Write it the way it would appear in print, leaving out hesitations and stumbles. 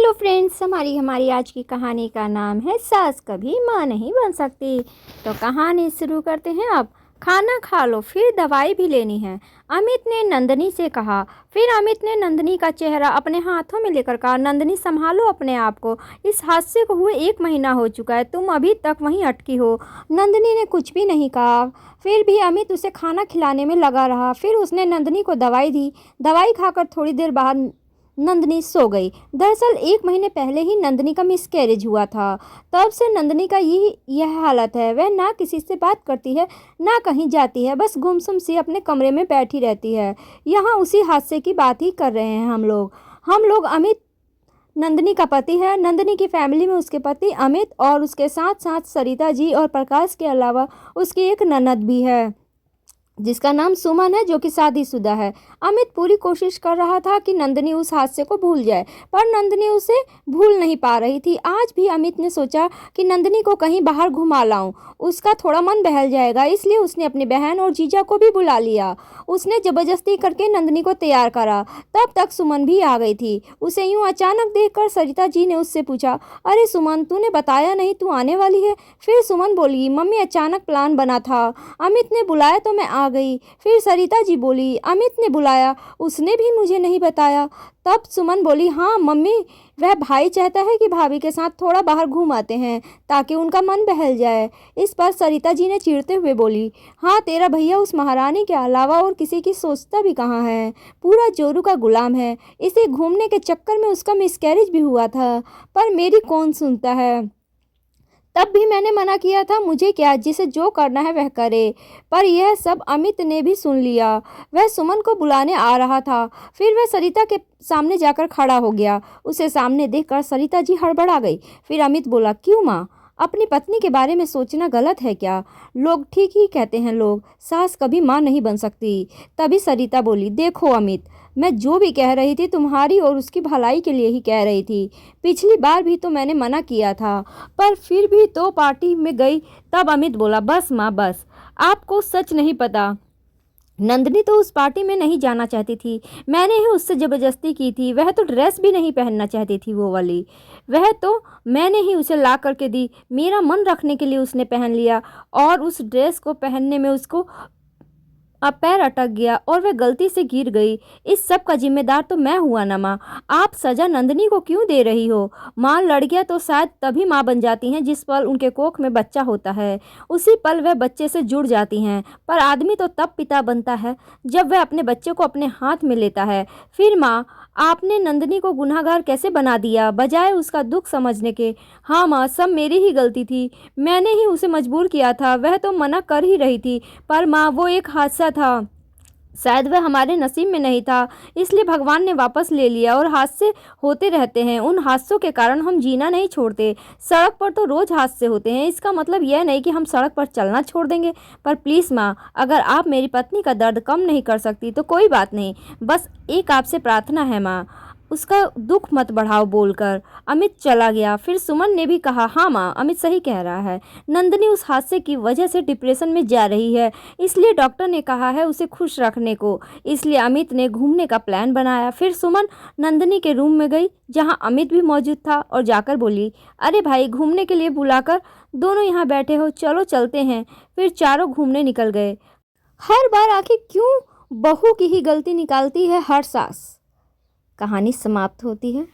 Hello friends, हमारी हमारी आज की कहानी का नाम है सास कभी माँ नहीं बन सकती। तो कहानी शुरू करते हैं। अब खाना खा लो, फिर दवाई भी लेनी है, अमित ने नंदनी से कहा। फिर अमित ने नंदनी का चेहरा अपने हाथों में लेकर कहा, नंदनी संभालो अपने आप को, इस हादसे को हुए 1 महीना हो चुका है, तुम अभी तक वहीं अटकी हो। नंदनी ने कुछ भी नहीं कहा, फिर भी अमित उसे खाना खिलाने में लगा रहा। फिर उसने नंदनी को दवाई दी। दवाई खाकर थोड़ी देर बाद नंदनी सो गई। दरअसल 1 महीने पहले ही नंदनी का मिसकैरेज हुआ था। तब से नंदनी का यह हालत है। वह ना किसी से बात करती है, ना कहीं जाती है, बस गुमसुम सी अपने कमरे में बैठी रहती है। यहाँ उसी हादसे की बात ही कर रहे हैं हम लोग। अमित नंदनी का पति है। नंदनी की फैमिली में उसके पति अमित और उसके साथ साथ सरिता जी और प्रकाश के अलावा उसकी एक ननद भी है जिसका नाम सुमन है, जो कि शादीशुदा है। अमित पूरी कोशिश कर रहा था कि नंदनी उस हादसे को भूल जाए, पर नंदनी उसे भूल नहीं पा रही थी। आज भी अमित ने सोचा कि नंदनी को कहीं बाहर घुमा लाऊं, उसका थोड़ा मन बहल जाएगा। इसलिए उसने अपनी बहन और जीजा को भी बुला लिया। उसने जबरदस्ती करके नंदनी को तैयार करा। तब तक सुमन भी आ गई थी। उसे यूं अचानक देखकर सरिता जी ने उससे पूछा, अरे सुमन, तूने बताया नहीं तू आने वाली है? फिर सुमन बोली, मम्मी अचानक प्लान बना था, अमित ने बुलाया तो मैं आ गई। फिर सरिता जी बोली, अमित ने बुलाया, उसने भी मुझे नहीं बताया। तब सुमन बोली, हाँ मम्मी, वह भाई चाहता है कि भाभी के साथ थोड़ा बाहर घूम आते हैं ताकि उनका मन बहल जाए। इस पर सरिता जी ने चिढ़ते हुए बोली, हाँ तेरा भैया उस महारानी के अलावा और किसी की सोचता भी कहाँ है, पूरा जोरू का गुलाम है। इसे घूमने के चक्कर में उसका मिसकैरेज भी हुआ था, पर मेरी कौन सुनता है। तब भी मैंने मना किया था, मुझे क्या, जिसे जो करना है वह करे। पर यह सब अमित ने भी सुन लिया। वह सुमन को बुलाने आ रहा था। फिर वह सरिता के सामने जाकर खड़ा हो गया। उसे सामने देखकर सरिता जी हड़बड़ा गई। फिर अमित बोला, क्यों माँ, अपनी पत्नी के बारे में सोचना गलत है क्या? लोग ठीक ही कहते हैं, लोग सास कभी माँ नहीं बन सकती। तभी सरिता बोली, देखो अमित, मैं जो भी कह रही थी तुम्हारी और उसकी भलाई के लिए ही कह रही थी। पिछली बार भी तो मैंने मना किया था, पर फिर भी तो पार्टी में गई। तब अमित बोला, बस माँ बस, आपको सच नहीं पता, नंदनी तो उस पार्टी में नहीं जाना चाहती थी, मैंने ही उससे ज़बरदस्ती की थी। वह तो ड्रेस भी नहीं पहनना चाहती थी, वो वाली, वह तो मैंने ही उसे ला करके दी। मेरा मन रखने के लिए उसने पहन लिया और उस ड्रेस को पहनने में उसको अब पैर अटक गया और वह गलती से गिर गई। इस सब का जिम्मेदार तो मैं हुआ ना माँ। आप सजा नंदनी को क्यों दे रही हो? माँ लड़कियाँ तो शायद तभी माँ बन जाती हैं जिस पल उनके कोख में बच्चा होता है, उसी पल वह बच्चे से जुड़ जाती हैं। पर आदमी तो तब पिता बनता है जब वह अपने बच्चे को अपने हाथ में लेता है। फिर माँ, आपने नंदनी को गुनहगार कैसे बना दिया बजाय उसका दुख समझने के। हाँ माँ, सब मेरी ही गलती थी, मैंने ही उसे मजबूर किया था। वह तो मना कर ही रही थी, पर माँ वो एक हादसा था, शायद वह हमारे नसीब में नहीं था, इसलिए भगवान ने वापस ले लिया। और हादसे होते रहते हैं, उन हादसों के कारण हम जीना नहीं छोड़ते। सड़क पर तो रोज़ हादसे होते हैं, इसका मतलब यह नहीं कि हम सड़क पर चलना छोड़ देंगे। पर प्लीज़ माँ, अगर आप मेरी पत्नी का दर्द कम नहीं कर सकती तो कोई बात नहीं, बस एक आपसे प्रार्थना है माँ, उसका दुख मत बढ़ाओ। बोलकर अमित चला गया। फिर सुमन ने भी कहा, हाँ माँ, अमित सही कह रहा है, नंदनी उस हादसे की वजह से डिप्रेशन में जा रही है, इसलिए डॉक्टर ने कहा है उसे खुश रखने को। इसलिए अमित ने घूमने का प्लान बनाया। फिर सुमन नंदनी के रूम में गई जहाँ अमित भी मौजूद था और जाकर बोली, अरे भाई, घूमने के लिए बुलाकर दोनों यहाँ बैठे हो, चलो चलते हैं। फिर चारों घूमने निकल गए। हर बार आखिर क्यों बहू की ही गलती निकालती है हर सास? कहानी समाप्त होती है।